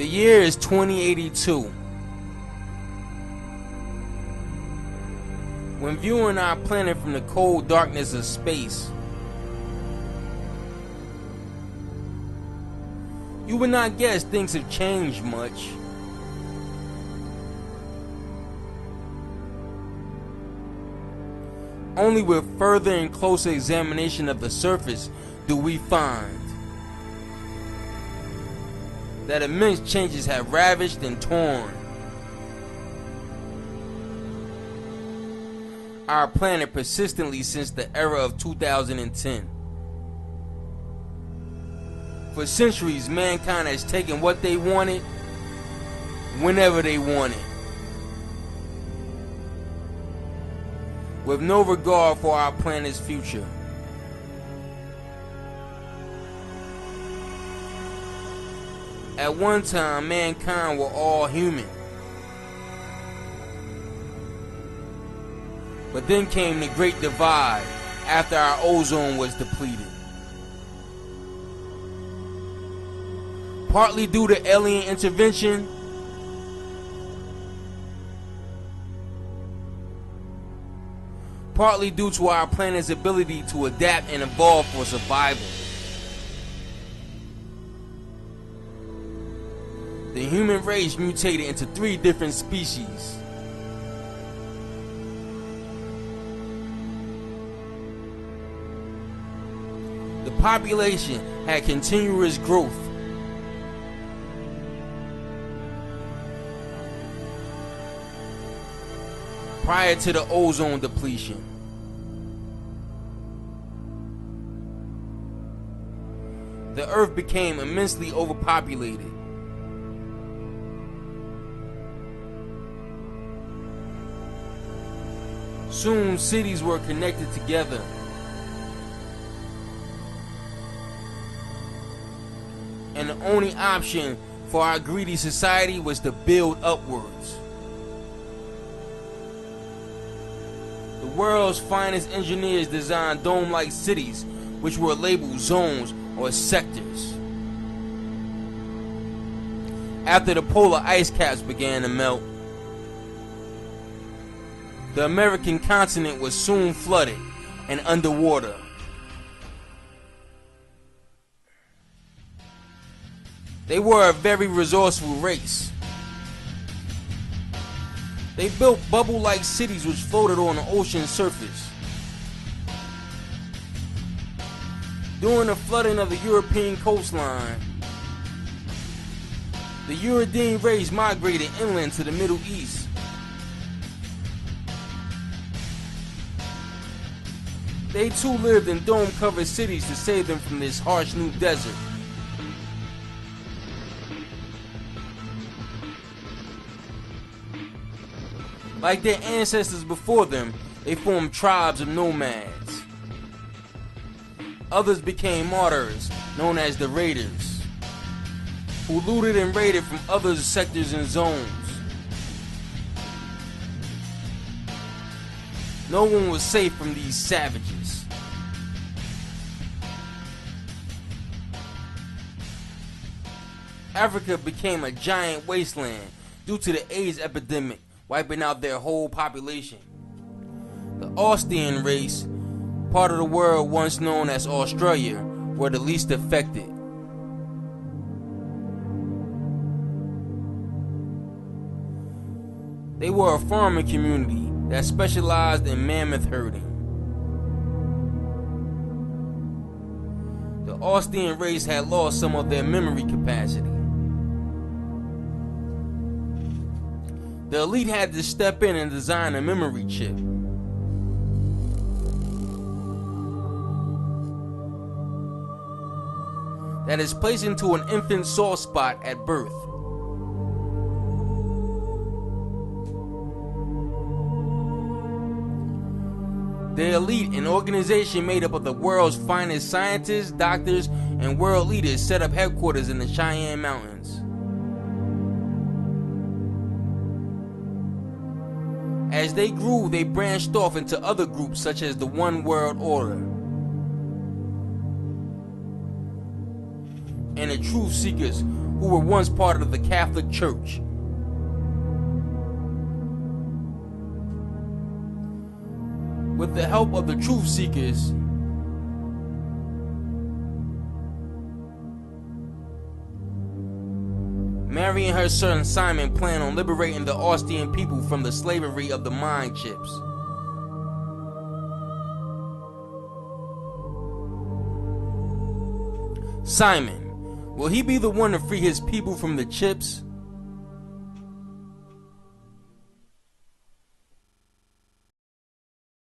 The year is 2082. When viewing our planet from the cold darkness of space, you would not guess things have changed much. Only with further and closer examination of the surface do we find that immense changes have ravaged and torn our planet persistently since the era of 2010. For centuries, mankind has taken what they wanted, whenever they wanted, with no regard for our planet's future. At one time, mankind were all human. But then came the Great Divide after our ozone was depleted. Partly due to alien intervention, partly due to our planet's ability to adapt and evolve for survival. The human race mutated into 3 different species. The population had continuous growth. Prior to the ozone depletion. The Earth became immensely overpopulated. Soon cities were connected together. And the only option for our greedy society was to build upwards. The world's finest engineers designed dome-like cities, which were labeled zones or sectors. After the polar ice caps began to melt, the American continent was soon flooded and underwater. They were a very resourceful race. They built bubble-like cities which floated on the ocean surface. During the flooding of the European coastline, the European race migrated inland to the Middle East. They too lived in dome-covered cities to save them from this harsh new desert. Like their ancestors before them, they formed tribes of nomads. Others became martyrs, known as the raiders, who looted and raided from other sectors and zones. No one was safe from these savages. Africa became a giant wasteland due to the AIDS epidemic, wiping out their whole population. The Austrian race, part of the world once known as Australia, were the least affected. They were a farming community that specialized in mammoth herding. The Austrian race had lost some of their memory capacity. The elite had to step in and design a memory chip. That is placed into an infant's soft spot at birth. The elite, an organization made up of the world's finest scientists, doctors, and world leaders, set up headquarters in the Cheyenne Mountains. As they grew, they branched off into other groups such as the One World Order. and the truth seekers who were once part of the Catholic Church. With the help of the truth seekers, Mary and her son Simon plan on liberating the Austrian people from the slavery of the mind chips. Simon, will he be the one to free his people from the chips?